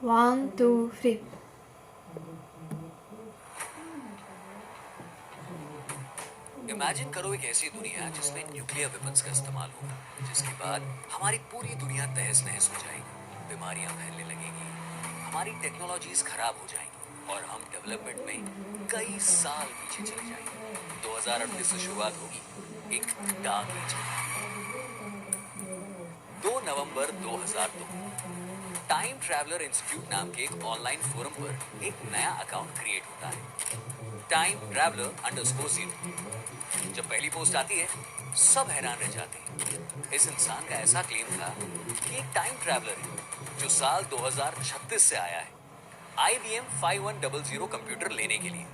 One, two, three. Imagine करो एक ऐसी दुनिया जिसमें न्यूक्लियर वेपन्स का इस्तेमाल होगा, जिसके बाद हमारी पूरी दुनिया तहस नहस हो जाएगी, बीमारियां फैलने लगेंगी, हमारी टेक्नोलॉजीज खराब हो जाएंगी और हम डेवलपमेंट में कई साल पीछे चले जाएंगे। 2038 से शुरुआत होगी एक डार्क एज की। 2 नवंबर 2002 टाइम ट्रैवलर इंस्टीट्यूट नाम के एक ऑनलाइन फोरम पर एक नया अकाउंट क्रिएट होता है, टाइम ट्रैवलर अंडरस्कोर 0। जब पहली पोस्ट आती है, सब हैरान रह जाते हैं। इस इंसान का ऐसा क्लेम था कि एक टाइम ट्रैवलर है जो साल 2036 से आया है IBM 5100 कंप्यूटर लेने के लिए,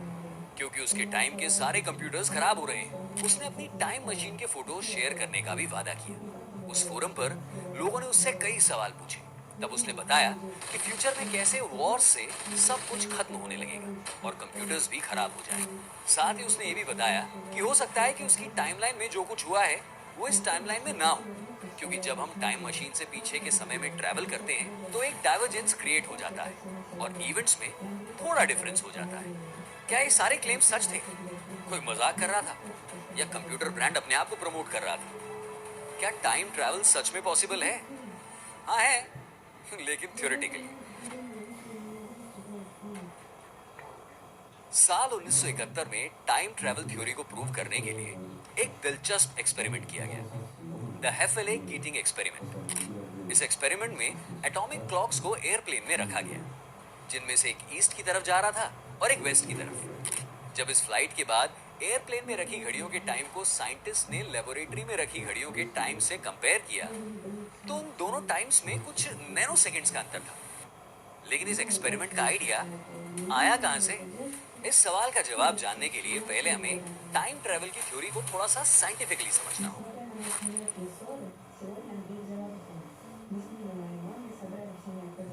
क्योंकि उसके टाइम के सारे कंप्यूटर्स खराब हो रहे हैं। उसने अपनी टाइम मशीन के फोटो शेयर करने का भी वादा किया। उस फोरम पर लोगों ने उससे कई सवाल पूछे। तब उसने बताया कि फ्यूचर में कैसे वॉर से सब कुछ खत्म होने लगेगा और कंप्यूटर्स भी खराब हो जाएंगे। साथ ही उसने ये भी बताया कि हो सकता है कि उसकी टाइमलाइन में जो कुछ हुआ है वो इस टाइमलाइन में ना हो, क्योंकि जब हम टाइम मशीन से पीछे के समय में ट्रैवल करते हैं तो एक डाइवर्जेंस क्रिएट हो जाता है और इवेंट्स में थोड़ा डिफरेंस हो जाता है। क्या ये सारे क्लेम सच थे? कोई मजाक कर रहा था या कंप्यूटर ब्रांड अपने आप को प्रमोट कर रहा था? क्या टाइम ट्रैवल सच में पॉसिबल है? हाँ है, लेकिन थ्योरेटिकली। साल 1971 में टाइम ट्रैवल थ्योरी को प्रूव करने के लिए एक दिलचस्प एक्सपेरिमेंट किया गया, द हेफेले कीटिंग एक्सपेरिमेंट। इस एक्सपेरिमेंट में एटॉमिक क्लॉक्स को एयरप्लेन में रखा गया, जिनमें से एक ईस्ट की तरफ जा रहा था और एक वेस्ट की तरफ। जब इस फ्लाइट के बाद एयरप्लेन में रखी घड़ियों के टाइम को साइंटिस्ट ने लेबोरेटरी में रखी घड़ियों के टाइम से कंपेयर किया, तो उन दोनों टाइम्स में कुछ नैनो सेकेंड्स का अंतर था। लेकिन इस एक्सपेरिमेंट का आइडिया आया कहां से? इस सवाल का जवाब जानने के लिए पहले हमें टाइम ट्रैवल की थ्योरी को थोड़ा सा साइंटिफिकली समझना होगा।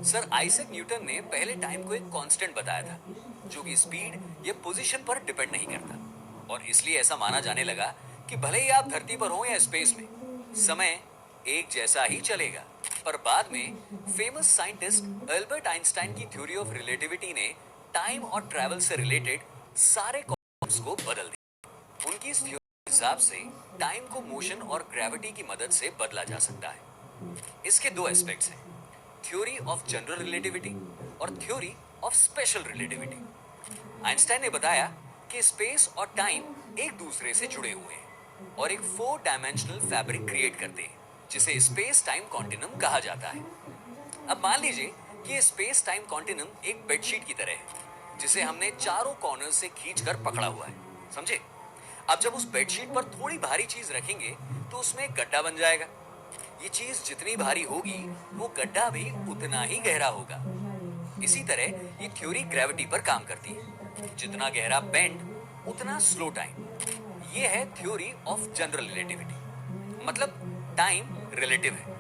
सर आइजैक न्यूटन ने पहले टाइम को एक कांस्टेंट बताया था, जो कि स्पीड या पोजीशन पर डिपेंड नहीं करता, और इसलिए ऐसा माना जाने लगा कि भले ही आप धरती पर हो या स्पेस में, समय एक जैसा ही चलेगा। पर बाद में फेमस साइंटिस्ट अल्बर्ट आइंस्टाइन की थ्योरी ऑफ रिलेटिविटी ने टाइम और ट्रैवल से रिलेटेड सारे कॉन्सेप्ट्स को बदल दिया। उनकी इस थ्योरी के हिसाब से टाइम को मोशन और ग्रेविटी की मदद से बदला जा सकता है। इसके दो एस्पेक्ट्स हैं, थ्योरी ऑफ जनरल रिलेटिविटी और theory of special relativity. Einstein ने बताया कि स्पेस और टाइम एक दूसरे से जुड़े हुए हैं और एक 4 डायमेंशनल फैब्रिक क्रिएट करते हैं, जिसे स्पेस टाइम कॉन्टिनम कहा जाता है। अब मान लीजिए कि ये स्पेस टाइम कॉन्टिनम एक बेडशीट की तरह है, जिसे हमने चारों कॉर्नर से खींचकर पकड़ा हुआ है, समझे? अब जब उस बेडशीट पर थोड़ी भारी चीज रखेंगे तो उसमें एक गड्ढा बन जाएगा। ये चीज जितनी भारी होगी वो गड्ढा भी उतना ही गहरा होगा। इसी तरह ये थ्योरी ग्रेविटी पर काम करती है, जितना गहरा बेंड उतना स्लो टाइम। ये है थ्योरी ऑफ जनरल रिलेटिविटी, मतलब टाइम रिलेटिव है,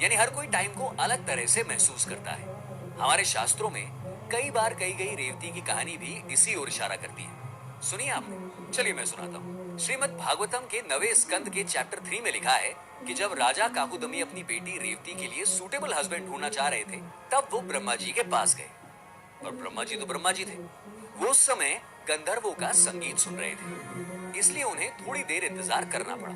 यानी हर कोई टाइम को अलग तरह से महसूस करता है। हमारे शास्त्रों में कई बार कही गई रेवती की कहानी भी इसी ओर इशारा करती है। सुनिए आपने, चलिए मैं सुनाता हूँ। श्रीमद् भागवतम के 9वें स्कंद के चैप्टर 3 में लिखा है कि जब राजा काकुदमी अपनी बेटी रेवती के लिए सूटेबल हस्बैंड ढूंढना चाह रहे थे, तब वो ब्रह्मा जी के पास गए। और ब्रह्मा जी तो ब्रह्मा जी थे, वो उस समय गंधर्वों का संगीत सुन रहे थे, इसलिए उन्हें थोड़ी देर इंतजार करना पड़ा।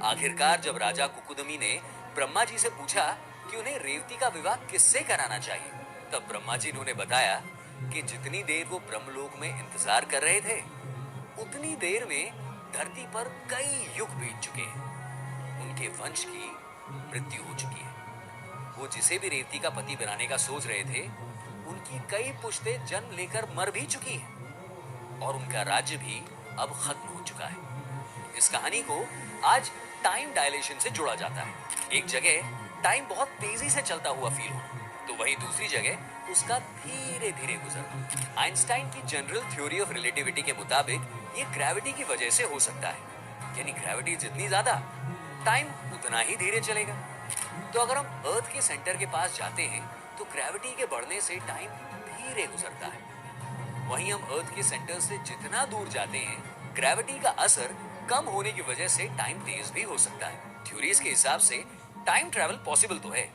आखिरकार जब राजा कुकुदमी ने ब्रह्मा जी से पूछा कि उन्हें रेवती का विवाह किससे कराना चाहिए, तब ब्रह्मा जी ने उन्हें बताया कि जितनी देर वो ब्रह्मलोक में इंतजार कर रहे थे, उतनी देर में धरती पर कई युग बीत चुके हैं। उनके वंश की मृत्यु हो चुकी है। वो जिसे भी रेवती का पति बनाने का सोच रहे थे, उनकी कई पुश्तें जन्म लेकर मर भी चुकी हैं और उनका राज्य भी अब खत्म हो चुका है। इस कहानी को आज टाइम डायलेशन से जोड़ा जाता है। एक जगह टाइम बहुत तेजी से चलता हुआ फील हो, तो वहीं दूसरी जगह उसका धीरे धीरे गुजरना। आइंस्टाइन की जनरल थ्योरी ऑफ रिलेटिविटी के मुताबिक ये ग्रेविटी की वजह से हो सकता है, यानी ग्रेविटी जितनी ज्यादा, टाइम उतना ही धीरे चलेगा। तो अगर हम अर्थ के सेंटर के पास जाते हैं तो ग्रेविटी के बढ़ने से टाइम धीरे गुजरता है। वहीं हम अर्थ के सेंटर से जितना दूर जाते हैं, ग्रेविटी का असर कम होने की वजह से टाइम तेज भी हो सकता है। थ्योरीज के हिसाब से टाइम ट्रैवल पॉसिबल तो है,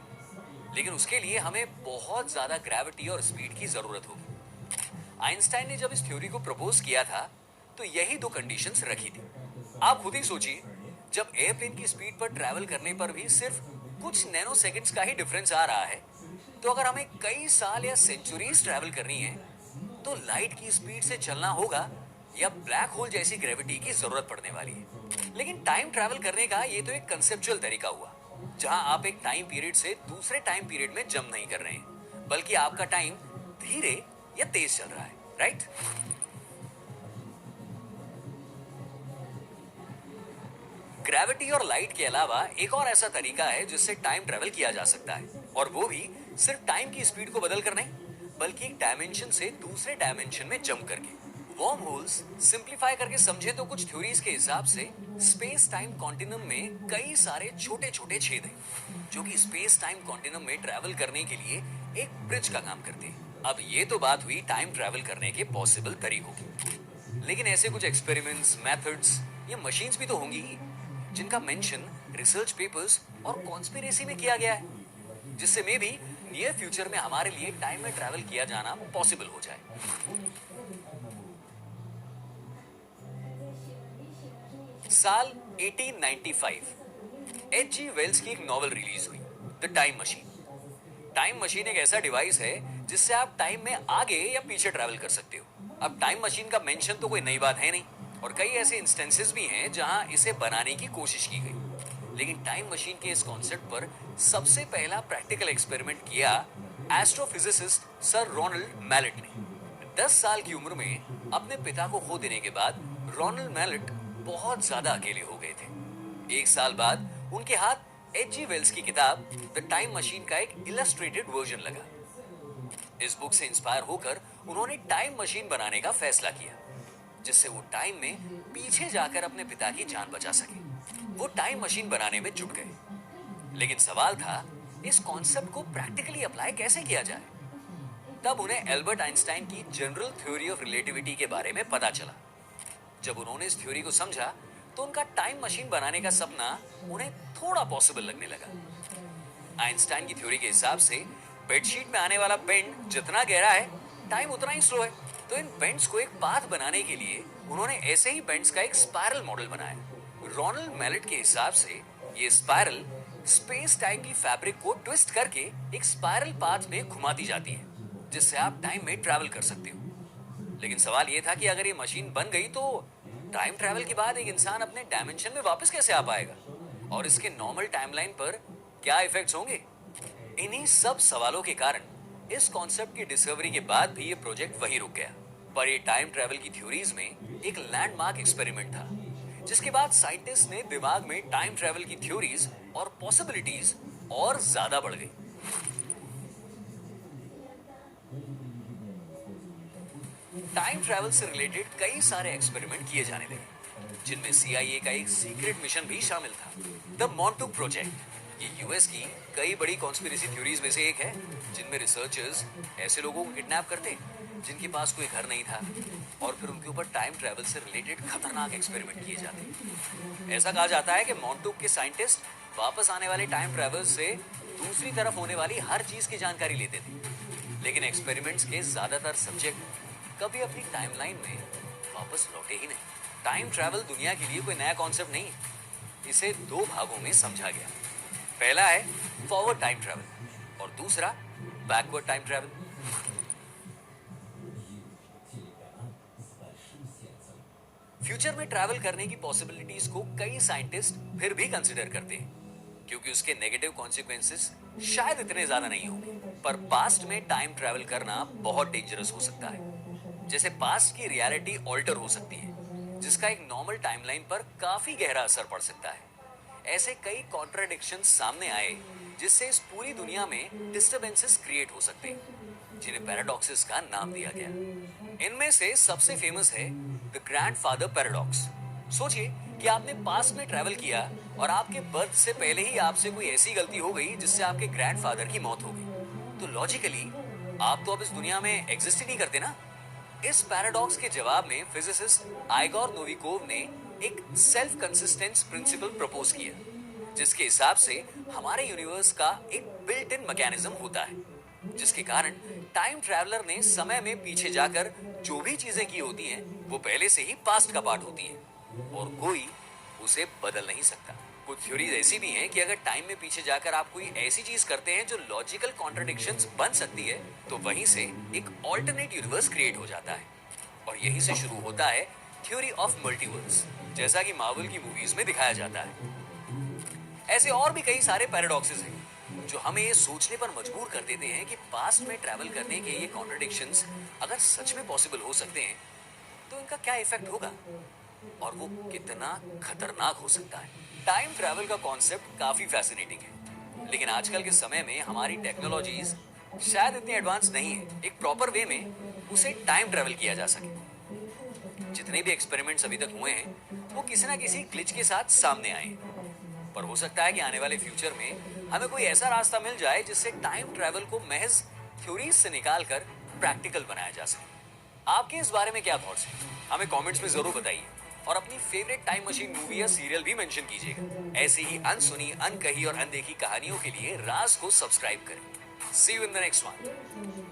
लेकिन उसके लिए हमें बहुत ज्यादा ग्रेविटी और स्पीड की जरूरत होगी। आइंस्टाइन ने जब इस थ्योरी को प्रपोज किया था तो यही दो कंडीशंस रखी थी। आप खुद ही सोचिए, जब एयरप्लेन की स्पीड पर ट्रैवल करने पर भी सिर्फ कुछ नैनो सेकंड्स का ही डिफरेंस आ रहा है, तो अगर हमें कई साल या सेंचुरीज ट्रैवल करनी है तो लाइट की स्पीड से चलना होगा या ब्लैक होल जैसी ग्रेविटी की जरूरत पड़ने वाली है। लेकिन टाइम ट्रैवल करने का ये तो एक कंसेप्चुअल तरीका हुआ, जहां आप एक टाइम पीरियड से दूसरे टाइम पीरियड में जंप नहीं कर रहे हैं, बल्कि आपका टाइम धीरे या तेज चल रहा है, राइट? ग्रेविटी और लाइट के अलावा एक और ऐसा तरीका है जिससे टाइम ट्रैवल किया जा सकता है, और वो भी सिर्फ टाइम की स्पीड को बदल कर नहीं, बल्कि एक डायमेंशन से दूसरे डायमेंशन में जंप करके। वर्म होल्स सिंप्लीफाई करके समझे तो कुछ थ्योरीज के हिसाब से स्पेस टाइम कॉन्टिनम में कई सारे छोटे छोटे छेद हैं जो कि स्पेस टाइम कॉन्टिनम में ट्रैवल करने के लिए एक ब्रिज का काम करते हैं। अब ये तो बात हुई टाइम ट्रैवल करने के पॉसिबल तरीकों की, लेकिन ऐसे कुछ एक्सपेरिमेंट्स, मेथड्स या मशीन्स भी तो होंगी जिनका मेंशन रिसर्च पेपर्स और कॉन्स्पिरेसी में किया गया है, जिससे मे भी नियर फ्यूचर में हमारे लिए टाइम में ट्रैवल किया जाना पॉसिबल हो जाए। साल 1895 एच.जी. वेल्स की एक नॉवल रिलीज हुई, the time machine. Time machine एक ऐसा डिवाइस है जिससे आप टाइम में आगे या पीछे ट्रैवल कर सकते हो। अब टाइम मशीन का मेंशन तो कोई नई बात है नहीं, और कई ऐसे इंस्टेंसेस भी हैं जहां इसे बनाने की कोशिश की गई। लेकिन टाइम मशीन के इस कॉन्सेप्ट पर सबसे पहला प्रैक्टिकल एक्सपेरिमेंट किया एस्ट्रोफिजिसिस्ट सर रोनाल्ड मैलेट ने। 10 साल की उम्र में अपने पिता को खो देने के बाद रोनाल्ड मैलेट बहुत ज्यादा अकेले हो गए थे। एक साल बाद उनके हाथ एच.जी. वेल्स की किताब द टाइम मशीन का एक इलस्ट्रेटेड वर्जन लगा। इस बुक से इंस्पायर होकर उन्होंने टाइम मशीन बनाने का फैसला किया, जिससे वो टाइम में पीछे जाकर अपने पिता की जान बचा सके। वो टाइम मशीन बनाने में जुट गए, लेकिन सवाल था इस कॉन्सेप्ट को प्रैक्टिकली अप्लाई कैसे किया जाए। तब उन्हें एल्बर्ट आइंस्टाइन की जनरल थ्योरी ऑफ रिलेटिविटी के बारे में पता चला। जब उन्होंने इस थ्योरी को समझा तो उनका टाइम मशीन बनाने का सपना उन्हें थोड़ा पॉसिबल लगने लगा। आइंस्टाइन की थ्योरी के हिसाब से बेडशीट में आने वाला बेंड जितना गहरा है, टाइम उतना ही स्लो है। तो इन बेंड्स को एक पाथ बनाने के लिए उन्होंने ऐसे ही बेंड्स का एक स्पाइरल मॉडल बनाया। रोनाल्ड मैलेट के हिसाब से ये स्पाइरल स्पेस टाइम की फैब्रिक को ट्विस्ट करके एक स्पाइरल पाथ में घुमाती जाती है, जिससे आप टाइम में ट्रैवल कर सकते हो। लेकिन सवाल यह था कि अगर ये मशीन बन गई तो टाइम ट्रैवल के बाद एक इंसान अपने डायमेंशन में वापस कैसे आ पाएगा, और इसके नॉर्मल टाइमलाइन पर क्या इफेक्ट्स होंगे। इन्हीं सब सवालों के कारण इस कॉन्सेप्ट की डिस्कवरी के बाद भी ये प्रोजेक्ट वहीं रुक गया। पर ये टाइम ट्रैवल की थ्योरीज में एक लैंडमार्क एक्सपेरिमेंट था, जिसके बाद साइंटिस्ट ने दिमाग में टाइम ट्रैवल की थ्योरीज और पॉसिबिलिटीज और ज्यादा बढ़ गई। टाइम ट्रैवल से रिलेटेड कई सारे एक्सपेरिमेंट किए जाने लगे, जिनमें CIA का एक सीक्रेट मिशन भी शामिल था, द मॉन्टूक प्रोजेक्ट। ये यूएस की कई बड़ी कॉन्स्पिरेसी थ्योरीज में से एक है, जिनमें रिसर्चर्स ऐसे लोगों को किडनैप करते जिनके पास कोई घर नहीं था, और फिर उनके ऊपर टाइम ट्रैवल से रिलेटेड खतरनाक एक्सपेरिमेंट किए जाते। ऐसा कहा जाता है कि मॉन्टूक के साइंटिस्ट वापस आने वाले टाइम ट्रैवल से दूसरी तरफ होने वाली हर चीज की जानकारी लेते थे, लेकिन एक्सपेरिमेंट्स के ज्यादातर सब्जेक्ट कभी अपनी टाइमलाइन में वापस लौटे ही नहीं। टाइम ट्रैवल दुनिया के लिए कोई नया कॉन्सेप्ट नहीं, इसे दो भागों में समझा गया। पहला है फॉरवर्ड टाइम ट्रैवल और दूसरा बैकवर्ड टाइम ट्रैवल। फ्यूचर में ट्रैवल करने की पॉसिबिलिटीज को कई साइंटिस्ट फिर भी कंसिडर करते हैं, क्योंकि उसके नेगेटिव कॉन्सिक्वेंसेस शायद इतने ज्यादा नहीं होंगे। पर पास्ट में टाइम ट्रैवल करना बहुत डेंजरस हो सकता है। जैसे पास्ट की रियलिटी ऑल्टर हो सकती है, जिसका एक नॉर्मल टाइमलाइन पर काफी गहरा असर पड़ सकता है। ऐसे कई कॉन्ट्राडिक्शंस सामने आए, जिससे इस पूरी दुनिया में डिस्टर्बेंसेस क्रिएट हो सकते हैं, जिन्हें पैराडॉक्सेस का नाम दिया गया। इनमें से सबसे फेमस है द ग्रैंडफादर पैराडॉक्स। सोचिए कि आपने पास्ट में ट्रैवल किया और आपके बर्थ से पहले ही आपसे कोई ऐसी गलती हो गई जिससे आपके ग्रैंडफादर की मौत हो गई, तो लॉजिकली आप तो अब इस दुनिया में एग्जिस्ट ही नहीं करते ना। इस पैराडॉक्स के जवाब में फिजिसिस्ट आइगोर नोविकोव ने एक सेल्फ कंसिस्टेंस प्रिंसिपल प्रपोज किया, जिसके हिसाब से हमारे यूनिवर्स का एक बिल्ट इन मैकेनिज्म होता है जिसके कारण टाइम ट्रैवलर ने समय में पीछे जाकर जो भी चीजें की होती हैं वो पहले से ही पास्ट का पार्ट होती हैं और कोई उसे बदल नहीं सकता। कुछ थ्योरीज ऐसी भी हैं कि अगर टाइम में पीछे जाकर आप कोई ऐसी चीज करते हैं जो लॉजिकल कॉन्ट्रडिक्शंस बन सकती है तो वहीं से एक ऑल्टरनेट यूनिवर्स क्रिएट हो जाता है और यहीं से शुरू होता है थ्योरी ऑफ मल्टीवर्स, जैसा कि मार्वल की मूवीज में दिखाया जाता है। ऐसे और भी कई सारे पैराडॉक्सेस हैं जो हमें ये सोचने पर मजबूर कर देते हैं कि पास्ट में ट्रैवल करने के ये कॉन्ट्रडिक्शंस अगर सच में पॉसिबल हो सकते हैं तो इनका क्या इफेक्ट होगा और वो कितना खतरनाक हो सकता है। टाइम ट्रैवल का कॉन्सेप्ट काफी फैसिनेटिंग है, लेकिन आजकल के समय में हमारी टेक्नोलॉजीज शायद इतनी एडवांस नहीं है एक प्रॉपर वे में उसे टाइम ट्रैवल किया जा सके। जितने भी एक्सपेरिमेंट्स अभी तक हुए हैं वो किसी ना किसी ग्लिच के साथ सामने आए, पर हो सकता है कि आने वाले फ्यूचर में हमें कोई ऐसा रास्ता मिल जाए जिससे टाइम ट्रैवल को महज थ्योरीज से निकालकर प्रैक्टिकल बनाया जा सके। आपके इस बारे में क्या थॉट्स हैं? हमें कमेंट्स में जरूर बताइए और अपनी फेवरेट टाइम मशीन मूवी या सीरियल भी मेंशन कीजिएगा। ऐसी ही अनसुनी, अनकही और अनदेखी कहानियों के लिए राज को सब्सक्राइब करें। See you in the next one.